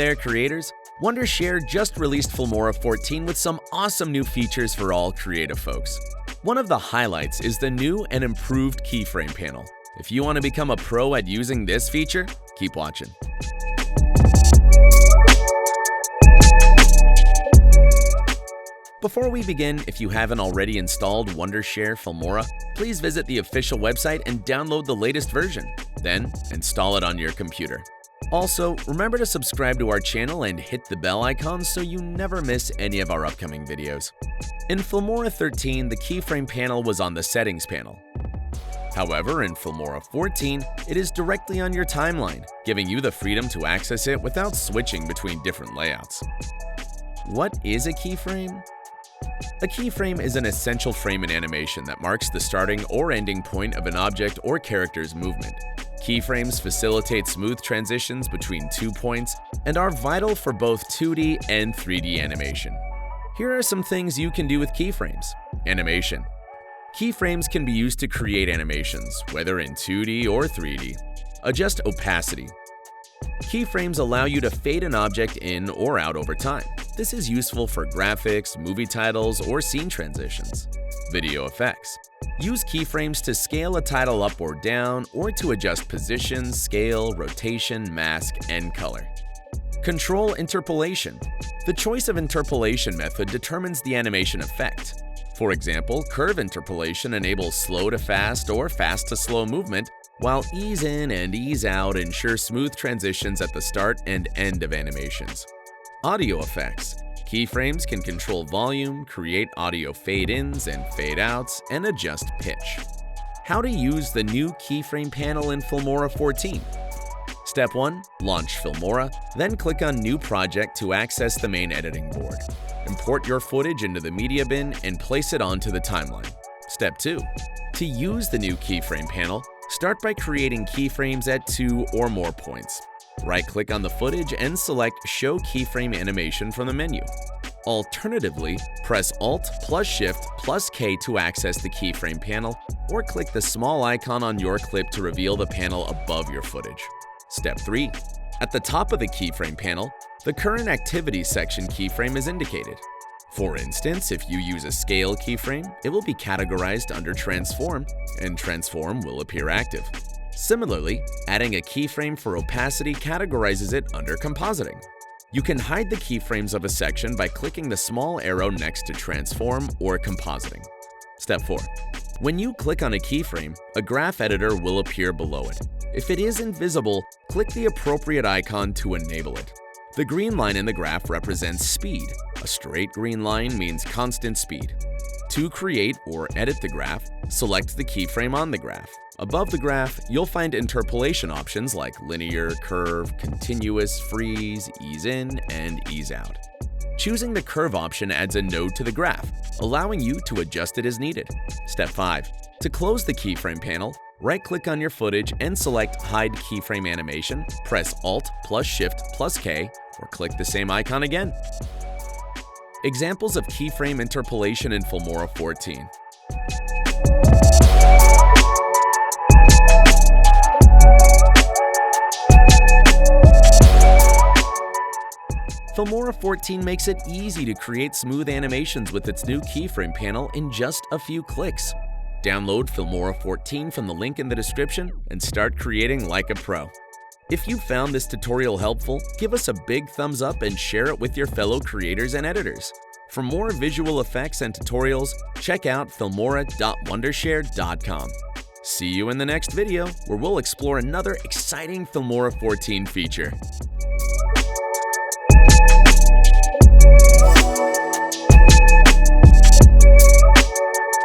there, creators! Wondershare just released Filmora 14 with some awesome new features for all creative folks. One of the highlights is the new and improved Keyframe Panel. If you want to become a pro at using this feature, keep watching. Before we begin, if you haven't already installed Wondershare Filmora, please visit the official website and download the latest version. Then, install it on your computer. Also, remember to subscribe to our channel and hit the bell icon so you never miss any of our upcoming videos. In Filmora 13, the Keyframe panel was on the Settings panel. However, in Filmora 14, it is directly on your timeline, giving you the freedom to access it without switching between different layouts. What is a keyframe? A keyframe is an essential frame in animation that marks the starting or ending point of an object or character's movement. Keyframes facilitate smooth transitions between 2 points and are vital for both 2D and 3D animation. Here are some things you can do with keyframes. Animation. Keyframes can be used to create animations, whether in 2D or 3D. Adjust opacity. Keyframes allow you to fade an object in or out over time. This is useful for graphics, movie titles, or scene transitions. Video effects. Use keyframes to scale a title up or down, or to adjust position, scale, rotation, mask, and color. Control interpolation. The choice of interpolation method determines the animation effect. For example, curve interpolation enables slow to fast or fast to slow movement, while ease in and ease out ensure smooth transitions at the start and end of animations. Audio effects. Keyframes can control volume, create audio fade-ins and fade-outs, and adjust pitch. How to use the new Keyframe panel in Filmora 14. Step 1. Launch Filmora, then click on New Project to access the main editing board. Import your footage into the media bin and place it onto the timeline. Step 2. To use the new Keyframe panel, start by creating keyframes at 2 or more points. Right-click on the footage and select Show Keyframe Animation from the menu. Alternatively, press Alt plus Shift plus K to access the Keyframe panel, or click the small icon on your clip to reveal the panel above your footage. Step 3. At the top of the Keyframe panel, the Current Activity section keyframe is indicated. For instance, if you use a Scale keyframe, it will be categorized under Transform, and Transform will appear active. Similarly, adding a keyframe for opacity categorizes it under compositing. You can hide the keyframes of a section by clicking the small arrow next to transform or compositing. Step 4. When you click on a keyframe, a graph editor will appear below it. If it is invisible, click the appropriate icon to enable it. The green line in the graph represents speed. A straight green line means constant speed. To create or edit the graph, select the keyframe on the graph. Above the graph, you'll find interpolation options like linear, curve, continuous, freeze, ease in, and ease out. Choosing the curve option adds a node to the graph, allowing you to adjust it as needed. Step 5. To close the keyframe panel, right-click on your footage and select Hide Keyframe Animation, press Alt plus Shift plus K, or click the same icon again. Examples of keyframe interpolation in Filmora 14. Filmora 14 makes it easy to create smooth animations with its new Keyframe panel in just a few clicks. Download Filmora 14 from the link in the description and start creating like a pro. If you found this tutorial helpful, give us a big thumbs up and share it with your fellow creators and editors. For more visual effects and tutorials, check out filmora.wondershare.com. See you in the next video, where we'll explore another exciting Filmora 14 feature.